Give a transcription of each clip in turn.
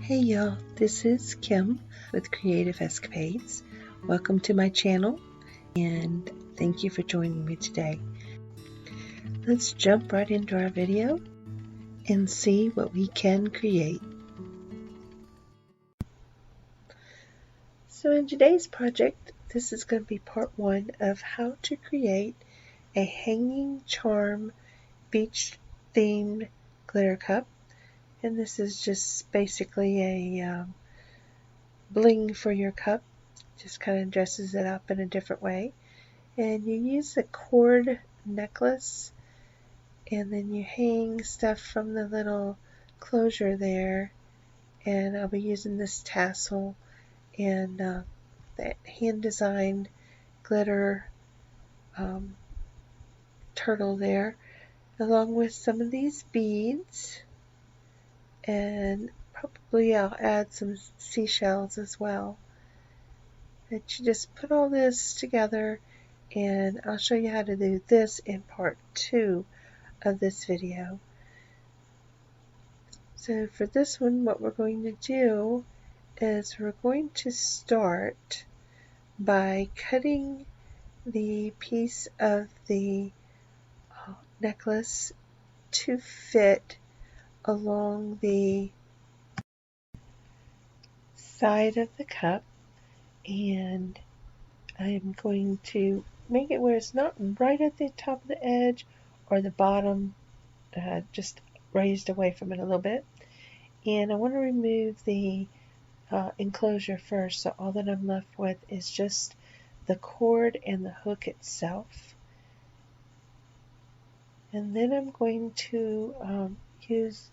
Hey y'all, this is Kim with Creative Escapades. Welcome to my channel and thank you for joining me today. Let's jump right into our video and see what we can create. So in today's project, this is going to be part one of how to create a hanging charm beach themed glitter cup. And this is just basically a bling for your cup. Just kind of dresses it up in a different way. And you use a cord necklace and then you hang stuff from the little closure there. And I'll be using this tassel and that hand designed glitter turtle there, along with some of these beads, and probably I'll add some seashells as well. And you just put all this together, and I'll show you how to do this in part 2 of this video. So for this one, what we're going to do is we're going to start by cutting the piece of the necklace to fit along the side of the cup, and I'm going to make it where it's not right at the top of the edge or the bottom, just raised away from it a little bit. And I want to remove the enclosure first, so all that I'm left with is just the cord and the hook itself. And then I'm going to use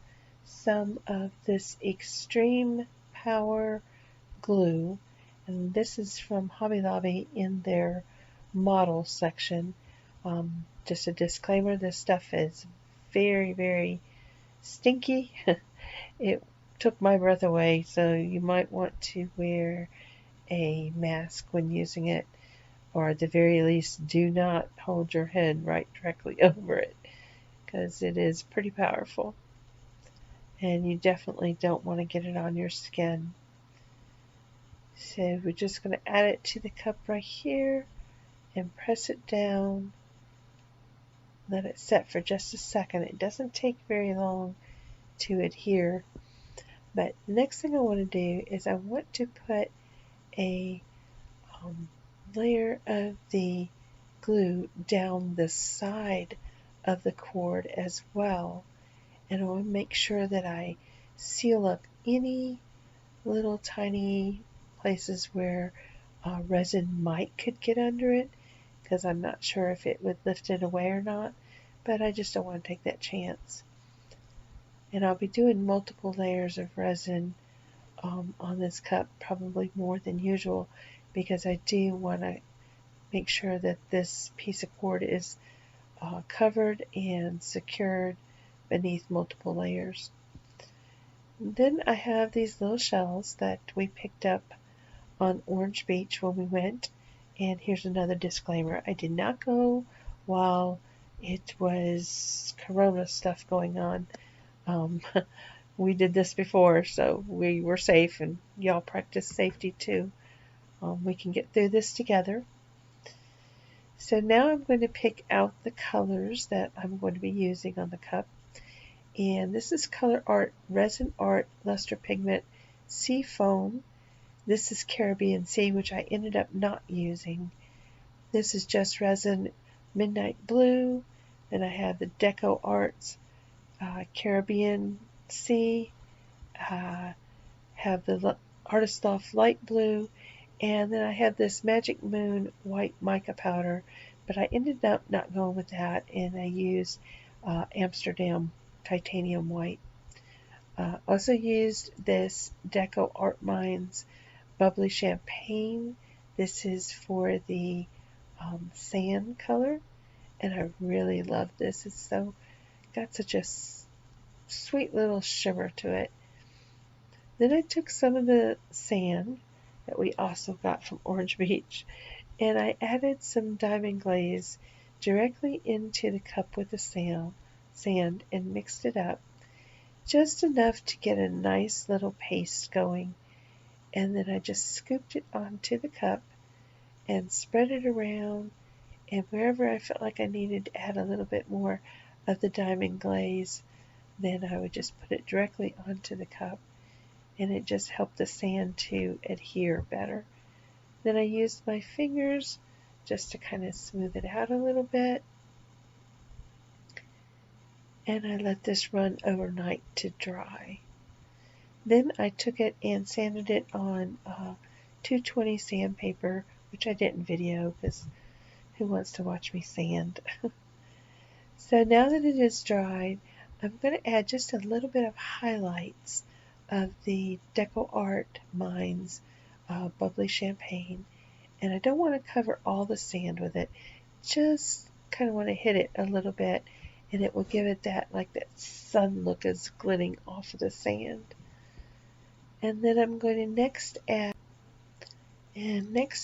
some of this Extreme Power glue, and this is from Hobby Lobby in their model section. Just a disclaimer, this stuff is very, very stinky. It took my breath away, so you might want to wear a mask when using it, or at the very least do not hold your head right directly over it, because it is pretty powerful and you definitely don't want to get it on your skin. So we're just going to add it to the cup right here and press it down. Let it set for just a second. It doesn't take very long to adhere. But the next thing I want to do is I want to put a layer of the glue down the side of the cord as well. And I want to make sure that I seal up any little tiny places where resin could get under it, because I'm not sure if it would lift it away or not, but I just don't want to take that chance. And I'll be doing multiple layers of resin on this cup, probably more than usual, because I do want to make sure that this piece of cord is covered and secured beneath multiple layers. Then I have these little shells that we picked up on Orange Beach when we went. And here's another disclaimer. I did not go while it was Corona stuff going on. We did this before, so we were safe, and y'all practice safety too. We can get through this together. So now I'm going to pick out the colors that I'm going to be using on the cup. And this is Color Art Resin Art Luster Pigment Sea Foam. This is Caribbean Sea, which I ended up not using. This is Just Resin Midnight Blue. Then I have the Deco Arts Caribbean Sea. Have the Artist Loft Light Blue. And then I have this Magic Moon White Mica Powder. But I ended up not going with that, and I used Amsterdam Titanium White. Also used this Deco Art Minds Bubbly Champagne. This is for the sand color, and I really love this. It's got such a sweet little shimmer to it. Then I took some of the sand that we also got from Orange Beach, and I added some Diamond Glaze directly into the cup with the sand and mixed it up. just enough to get a nice little paste going. And then I just scooped it onto the cup and spread it around, and wherever I felt like I needed to add a little bit more of the Diamond Glaze, then I would just put it directly onto the cup, and it just helped the sand to adhere better. Then I used my fingers just to kind of smooth it out a little bit, and I let this run overnight to dry. Then I took it and sanded it on 220 sandpaper, which I didn't video because who wants to watch me sand? So now that it is dried, I'm going to add just a little bit of highlights of the Decal Art Mines Bubbly Champagne. And I don't want to cover all the sand with it, just kind of want to hit it a little bit, and it will give it that sun look is glinting off of the sand. And then I'm going to next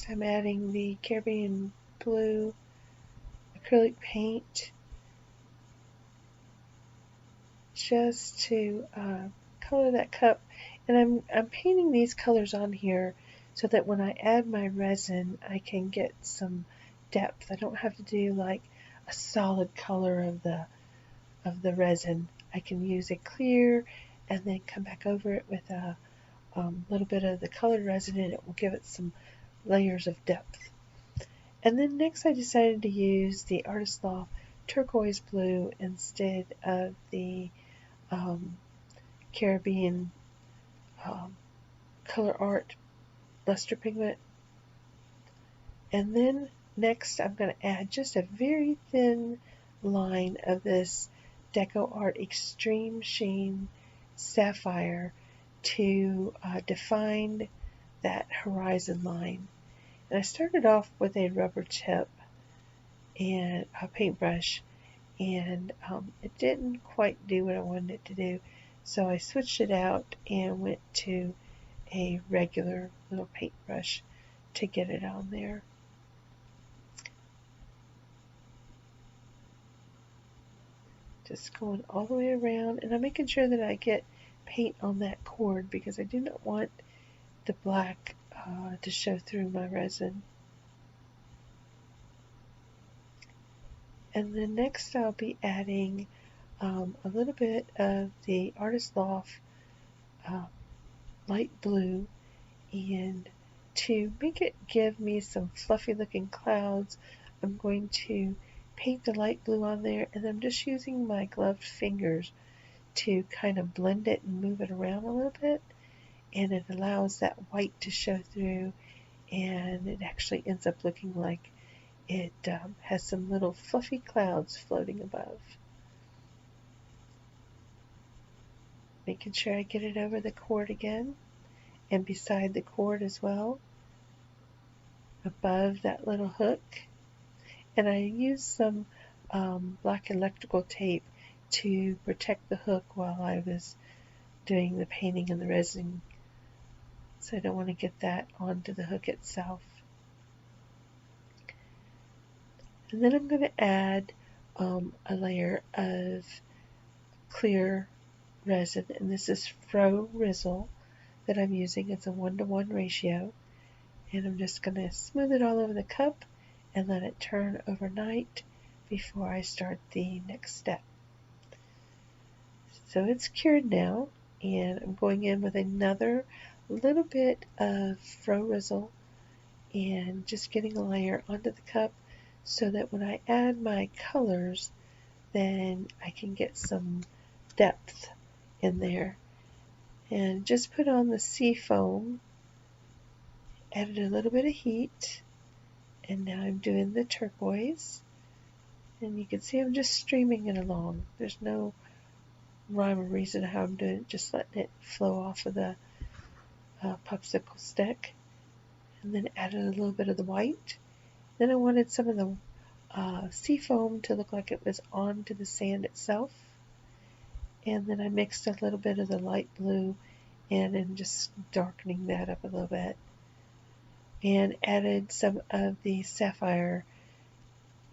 I'm adding the Caribbean Blue acrylic paint just to color that cup. And I'm painting these colors on here so that when I add my resin, I can get some depth. I don't have to do like a solid color of the resin. I can use a clear and then come back over it with a little bit of the colored resin, and it will give it some layers of depth. And then next I decided to use the Artist Loft turquoise blue instead of the Caribbean Color Art luster pigment. And then next I'm going to add just a very thin line of this Deco Art Extreme Sheen Sapphire to define that horizon line. And I started off with a rubber tip and a paintbrush, and it didn't quite do what I wanted it to do, so I switched it out and went to a regular little paintbrush to get it on there. Just going all the way around, and I'm making sure that I get paint on that cord because I do not want the black to show through my resin. And then next I'll be adding a little bit of the Artist Loft light blue, and to make it give me some fluffy looking clouds, I'm going to paint the light blue on there, and I'm just using my gloved fingers to kind of blend it and move it around a little bit, and it allows that white to show through, and it actually ends up looking like it has some little fluffy clouds floating above. Making sure I get it over the cord again, and beside the cord as well, above that little hook. And I used some black electrical tape to protect the hook while I was doing the painting and the resin, so I don't want to get that onto the hook itself. And then I'm going to add a layer of clear resin, and this is Faux Rizzle that I'm using. It's a 1-to-1 ratio, and I'm just going to smooth it all over the cup and let it turn overnight before I start the next step. So it's cured now, and I'm going in with another little bit of Faux Rizzle and just getting a layer onto the cup so that when I add my colors, then I can get some depth in there. And just put on the sea foam, added a little bit of heat, and now I'm doing the turquoise, and you can see I'm just streaming it along. There's no rhyme or reason how I'm doing it, just letting it flow off of the popsicle stick. And then added a little bit of the white. Then I wanted some of the sea foam to look like it was onto the sand itself. And then I mixed a little bit of the light blue in and just darkening that up a little bit. And added some of the sapphire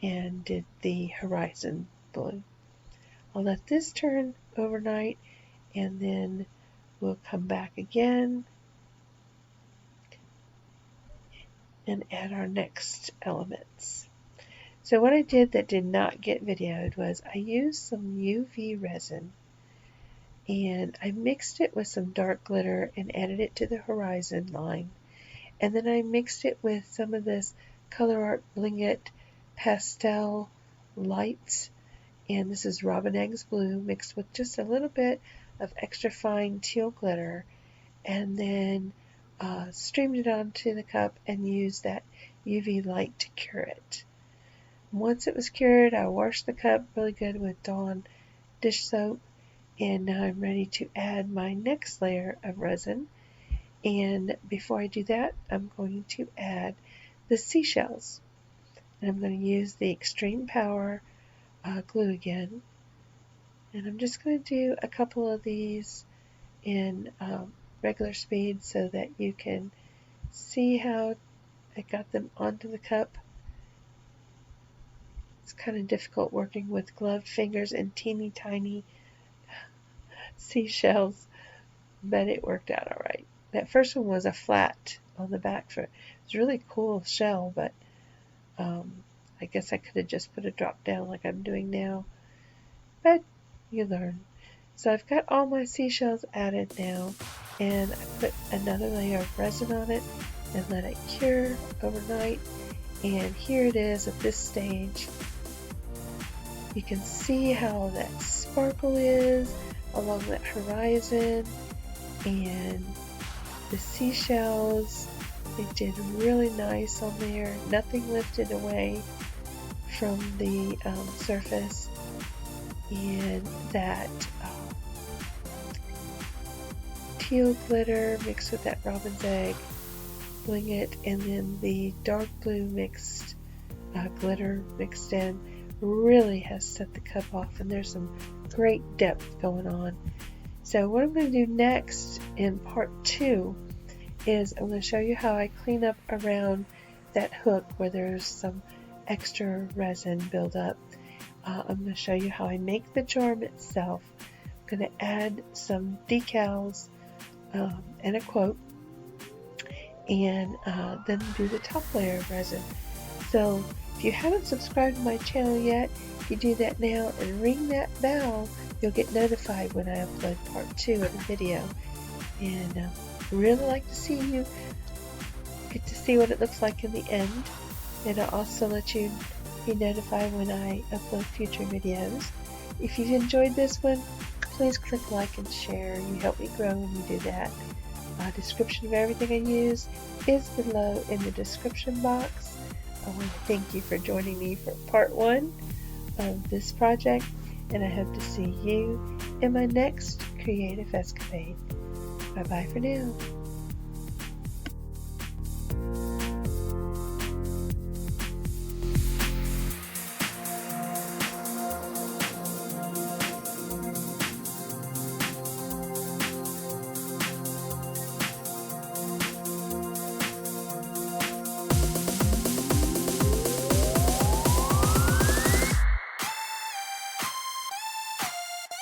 and did the horizon blue. I'll let this turn overnight, and then we'll come back again and add our next elements. So what I did that did not get videoed was I used some UV resin and I mixed it with some dark glitter and added it to the horizon line. And then I mixed it with some of this Color Art Bling It pastel lights, and this is Robin Eggs Blue mixed with just a little bit of extra fine teal glitter, and then streamed it onto the cup and used that UV light to cure it. Once it was cured, I washed the cup really good with Dawn dish soap, and now I'm ready to add my next layer of resin. And before I do that, I'm going to add the seashells. And I'm going to use the Extreme Power glue again. And I'm just going to do a couple of these in regular speed so that you can see how I got them onto the cup. It's kind of difficult working with gloved fingers and teeny tiny seashells, but it worked out all right. That first one was a flat on the back for it. It's a really cool shell, but I guess I could have just put a drop down like I'm doing now. But you learn. So I've got all my seashells added now, and I put another layer of resin on it and let it cure overnight. And here it is at this stage. You can see how that sparkle is along that horizon, and the seashells, they did really nice on there. Nothing lifted away from the surface, and that teal glitter mixed with that robin's egg Bling It, and then the dark blue mixed glitter mixed in really has set the cup off, and there's some great depth going on. So what I'm going to do next in part 2 is I'm going to show you how I clean up around that hook where there's some extra resin buildup. I'm going to show you how I make the charm itself. I'm going to add some decals and a quote, and then do the top layer of resin. So if you haven't subscribed to my channel yet, you do that now and ring that bell. You'll get notified when I upload part 2 of the video. And really like to see you get to see what it looks like in the end. And I'll also let you be notified when I upload future videos. If you enjoyed this one, please click like and share. You help me grow when you do that. Description of everything I use is below in the description box. I want to thank you for joining me for part 1 of this project, and I hope to see you in my next creative escapade. Bye bye for now.